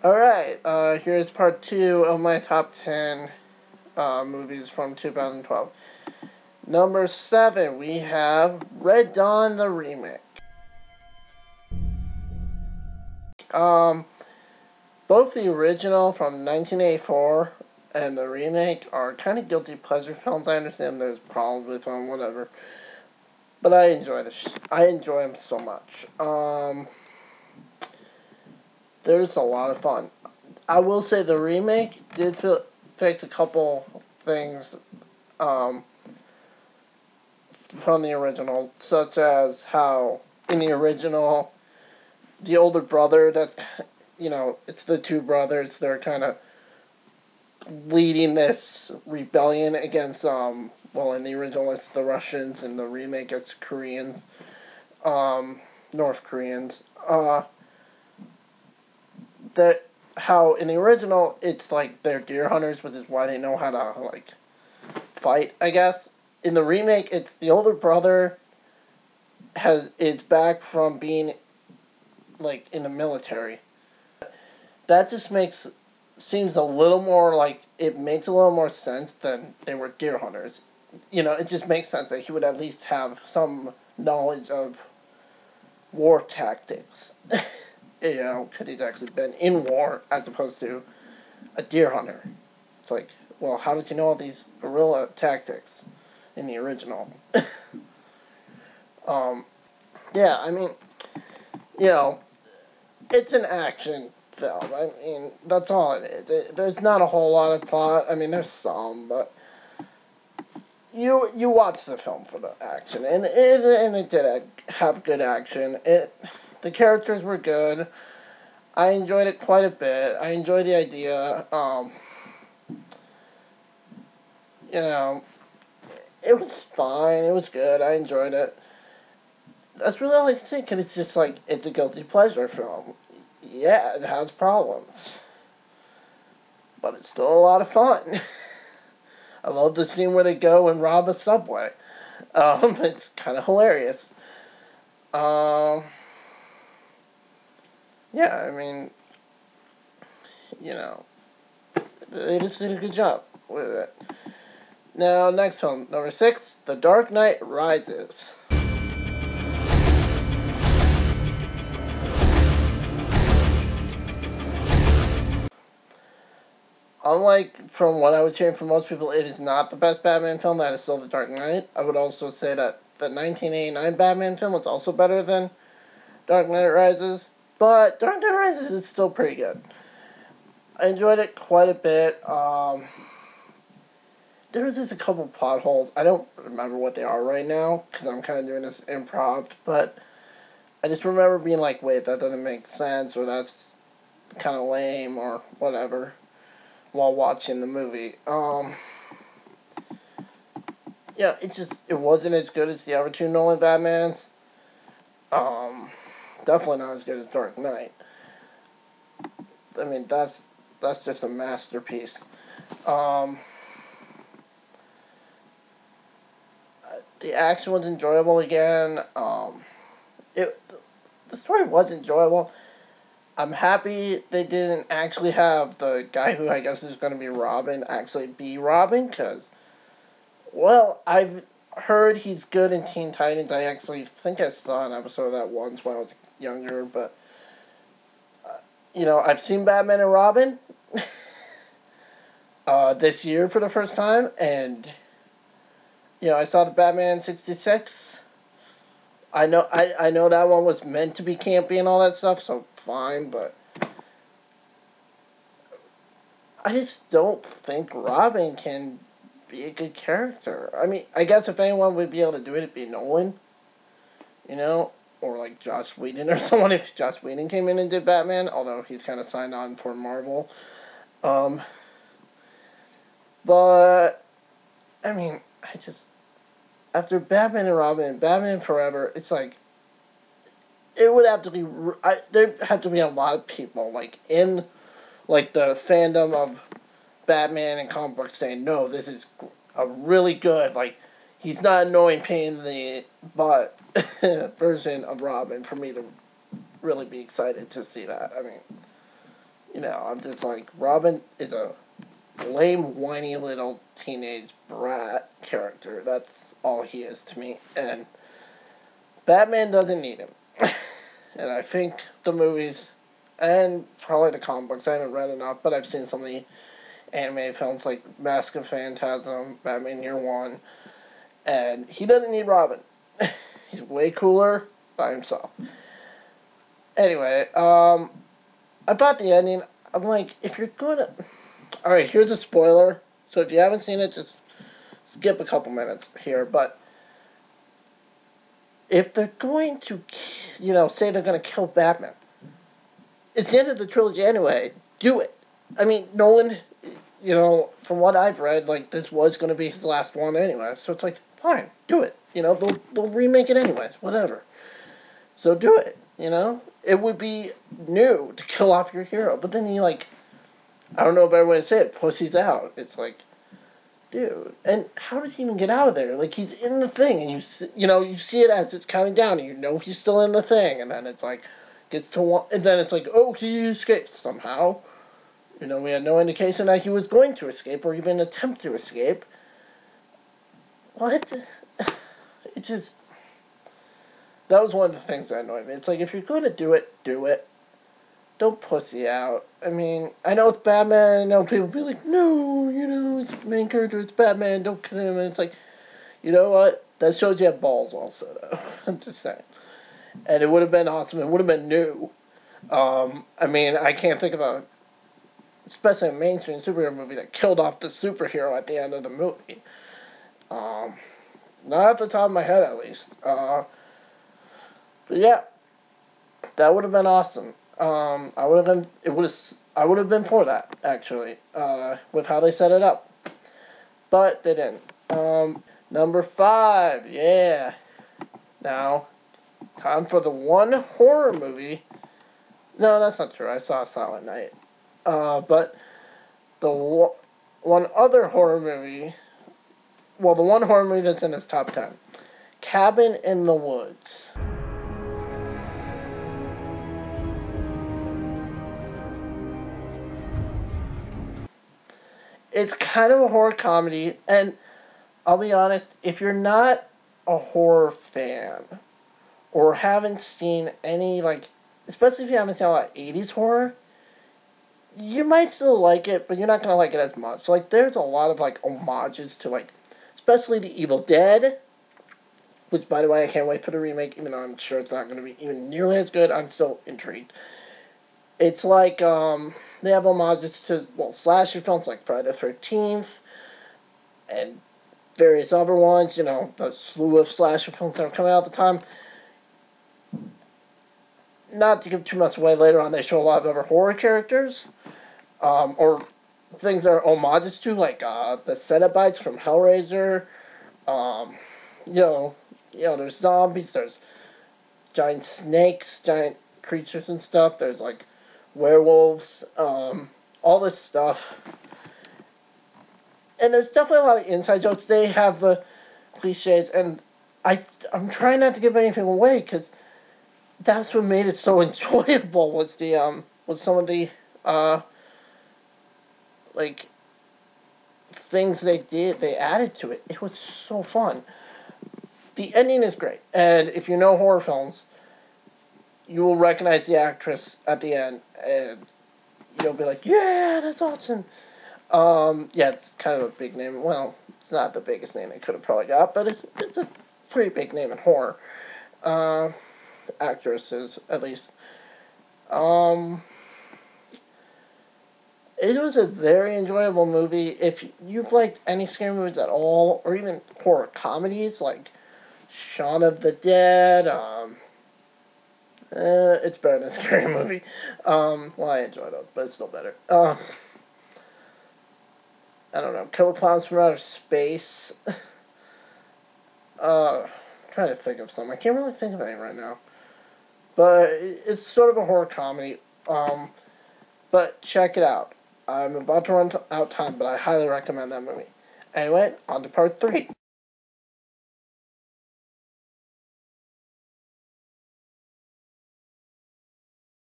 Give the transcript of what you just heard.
Alright, here's part 2 of my top 10 movies from 2012. Number 7, we have Red Dawn the remake. Both the original from 1984 and the remake are kind of guilty pleasure films. I understand there's problems with them, whatever. But I enjoy I enjoy them so much. There's a lot of fun. I will say the remake did fix a couple things from the original, such as how in the original, the older brother, it's the two brothers, they're kind of leading this rebellion against, in the original it's the Russians, in the remake it's Koreans, North Koreans. That how in the original it's like they're deer hunters, which is why they know how to like fight, I guess. In the remake, it's the older brother is back from being like in the military. That just seems a little more like it makes a little more sense than they were deer hunters. It just makes sense that he would at least have some knowledge of war tactics. Because he's actually been in war as opposed to a deer hunter. It's like, well, how does he know all these guerrilla tactics in the original? Yeah, I mean, it's an action film. I mean, that's all it is. There's not a whole lot of plot. I mean, there's some, but you watch the film for the action, and it did have good action. The characters were good. I enjoyed it quite a bit. I enjoyed the idea. It was fine. It was good. I enjoyed it. That's really all I can say, because it's just like, it's a guilty pleasure film. Yeah, it has problems. But it's still a lot of fun. I love the scene where they go and rob a Subway. It's kind of hilarious. Yeah, I mean, they just did a good job with it. Now, next film, number 6, The Dark Knight Rises. Unlike from what I was hearing from most people, it is not the best Batman film. That is still The Dark Knight. I would also say that the 1989 Batman film was also better than Dark Knight Rises. But Dark Knight Rises is still pretty good. I enjoyed it quite a bit. There was just a couple plot holes. I don't remember what they are right now, because I'm kind of doing this improv, but I just remember being like, wait, that doesn't make sense, or that's kind of lame, or whatever, while watching the movie. Yeah, it wasn't as good as the other two Nolan Batmans. Definitely not as good as Dark Knight. I mean, that's just a masterpiece. The action was enjoyable again. The story was enjoyable. I'm happy they didn't actually have the guy who I guess is going to be Robin actually be Robin, because, well, I've heard he's good in Teen Titans. I actually think I saw an episode of that once when I was younger, but, I've seen Batman and Robin this year for the first time, and, I saw the Batman 66. I know that one was meant to be campy and all that stuff, so fine, but I just don't think Robin can be a good character. I mean, I guess if anyone would be able to do it, it'd be Nolan, or like Joss Whedon or someone, if Joss Whedon came in and did Batman, although he's kind of signed on for Marvel. But, I mean, after Batman and Robin, Batman Forever, it's like, it would have to be, there'd have to be a lot of people, like, in, like, the fandom of Batman and comic books saying, no, this is a really good, like, he's not annoying pain in the butt version of Robin for me to really be excited to see that. I mean, You know, I'm just like, Robin is a lame, whiny little teenage brat character. That's all he is to me. And Batman doesn't need him. And I think the movies, and probably the comic books, I haven't read enough, but I've seen some of the animated films like Mask of Phantasm, Batman Year One, and he doesn't need Robin. He's way cooler by himself. Anyway, I thought the ending, I'm like, if you're gonna... Alright, here's a spoiler. So if you haven't seen it, just skip a couple minutes here. But if they're going to, you know, say they're going to kill Batman, it's the end of the trilogy anyway. Do it. I mean, Nolan, you know, from what I've read, like, this was going to be his last one anyway. So it's like, fine, do it. You know, they'll remake it anyways, whatever. So do it, you know? It would be new to kill off your hero. But then you, like, I don't know a better way to say it, pussies out. It's like, dude. And how does he even get out of there? Like, he's in the thing, and you know, you see it as it's counting down, and you know he's still in the thing, and then it's like, gets to one, and then it's like, oh, he escaped somehow. You know, we had no indication that he was going to escape, or even attempt to escape. What? It just... That was one of the things that annoyed me. It's like, if you're going to do it, do it. Don't pussy out. I mean, I know it's Batman. I know people be like, no, you know, it's the main character, it's Batman, don't kill him. And it's like, you know what? That shows you have balls also, though. I'm just saying. And it would have been awesome. It would have been new. I mean, I can't think of a, especially a mainstream superhero movie that killed off the superhero at the end of the movie. Not at the top of my head, at least. But yeah, that would have been awesome. I would have been, I would have been for that, actually, with how they set it up. But they didn't. Number 5, yeah. Now, time for the one horror movie. No, that's not true. I saw Silent Night. But the one other horror movie, well, the one horror movie that's in his top 10. Cabin in the Woods. It's kind of a horror comedy, and I'll be honest, if you're not a horror fan, or haven't seen any, like, especially if you haven't seen a lot of 80s horror, you might still like it, but you're not going to like it as much. Like, there's a lot of, like, homages to, like, especially The Evil Dead, which, by the way, I can't wait for the remake, even though I'm sure it's not going to be even nearly as good. I'm still intrigued. It's like, they have homages to, well, slasher films like Friday the 13th, and various other ones, you know, the slew of slasher films that were coming out at the time. Not to give too much away, later on they show a lot of other horror characters, or things that are homages to, like the Cenobites from Hellraiser. There's zombies, there's giant snakes, giant creatures and stuff. There's like werewolves, all this stuff. And there's definitely a lot of inside jokes. They have the cliches, and I'm trying not to give anything away, because that's what made it so enjoyable, was some of the like things they added to it. It was so fun. The ending is great, and if you know horror films, you will recognize the actress at the end, and you'll be like, yeah, that's awesome. Yeah, it's kind of a big name. Well, it's not the biggest name they could have probably got, but it's a pretty big name in horror. Actresses, at least. It was a very enjoyable movie. If you've liked any scary movies at all, or even horror comedies like Shaun of the Dead, it's better than Scary Movie. Well, I enjoy those, but it's still better. I don't know, Killer Clowns from Outer Space. I'm trying to think of some. I can't really think of any right now. But it's sort of a horror comedy. But check it out. I'm about to run out time, but I highly recommend that movie. Anyway, on to part 3.